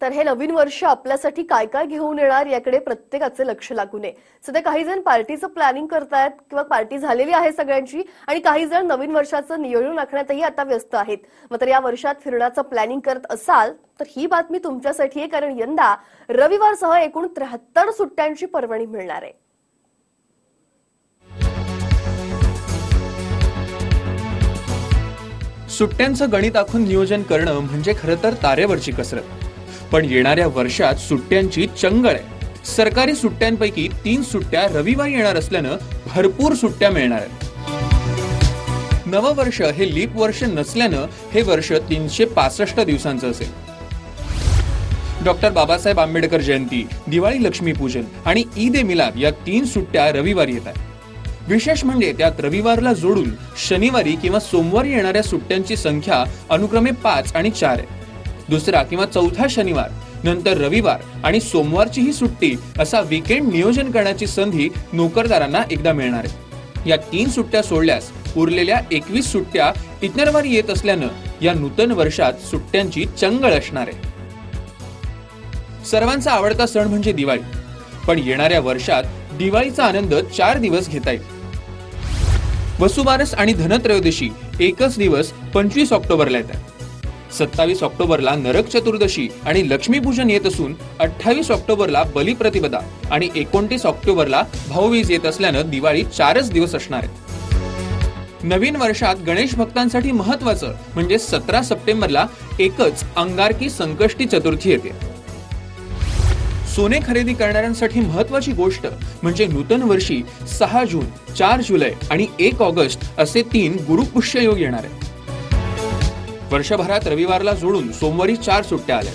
तर हे नवीन वर्ष आपल्यासाठी काय काय घेऊन येणार याकडे प्रत्येकाचे लक्ष लागून आहे. सध्या काही जण पार्टीचं प्लॅनिंग करतायत किंवा पार्टी झालेली आहे सगळ्यांची, आणि काही जण नवीन वर्षाचं नियोजन आखण्यातही आता व्यस्त आहेत. मात्र या वर्षात फिरण्याचं प्लॅनिंग करत असाल तर ही बातमी तुमच्यासाठी आहे, कारण यंदा रविवारसह एकूण 73 सुट्ट्यांची पर्वणी मिळणार आहे. सुट्ट्यांचं गणित आखून नियोजन करणं म्हणजे खरं तर तारेवरची कसरत. पण येणाऱ्या वर्षात सुट्ट्यांची चंगळ आहे. सरकारी सुट्ट्यांपैकी 3 सुट्ट्या रविवारी येणार असल्यानं भरपूर सुट्ट्या मिळणार आहेत. नववर्ष हे लीप वर्ष नसल्यानं हे वर्ष 365 दिवसांचं असेल. डॉक्टर बाबासाहेब आंबेडकर जयंती, दिवाळी लक्ष्मीपूजन आणि ईद ए मिलाद या 3 सुट्ट्या रविवारी येतात. विशेष म्हणजे त्यात रविवारला जोडून शनिवारी किंवा सोमवारी येणाऱ्या सुट्ट्यांची संख्या अनुक्रमे 5 आणि 4 आहे. दुसरा किंवा चौथा शनिवार, नंतर रविवार आणि सोमवारची ही सुट्टी असा वीकेंड नियोजन करण्याची संधी नोकरदारांना एकदा मिळणार आहे. या 3 सुट्ट्या सोडल्यास उरलेल्या 21 सुट्ट्या इतरवारी येत असल्यानं या नूतन वर्षात सुट्ट्यांची चंगळ असणार आहे. सर्वांचा आवडता सण म्हणजे दिवाळी, पण येणाऱ्या वर्षात दिवाळीचा आनंद 4 दिवस घेता येईल. वसुबारस आणि धनत्रयोदशी एकच दिवस 25 ऑक्टोबरला येतात. 27 ऑक्टोबरला नरक चतुर्दशी आणि लक्ष्मीपूजन येत असून 28 ऑक्टोबरला बलिप्रतिपदा आणि 29 ऑक्टोबरला भाऊबीज येत असल्यानं दिवाळी 4च दिवस असणार आहे. नवीन वर्षात गणेश भक्तांसाठी महत्वाचं म्हणजे 17 सप्टेंबरला एकच अंगारकी संकष्टी चतुर्थी येते. सोने खरेदी करणाऱ्यांसाठी महत्वाची गोष्ट म्हणजे नूतन वर्षी 6 जून, 4 जुलै आणि 1 ऑगस्ट असे 3 गुरुपुष्य योग येणार आहेत. वर्षभरात रविवारला जोडून सोमवारी 4 सुट्ट्या आल्या.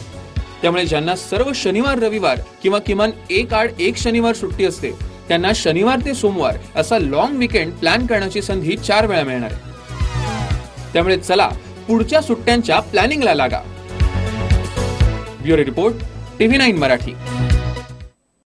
त्यामुळे ज्यांना सर्व शनिवार रविवार किंवा किमान 1 आड 1 शनिवार सुट्टी असते त्यांना शनिवार ते सोमवार असा लॉंग वीकेंड प्लॅन करण्याची संधी 4 वेळा मिळणार आहे. त्यामुळे चला पुढच्या सुट्ट्यांच्या प्लॅनिंगला लागा. Bureau report, TV9 Marathi.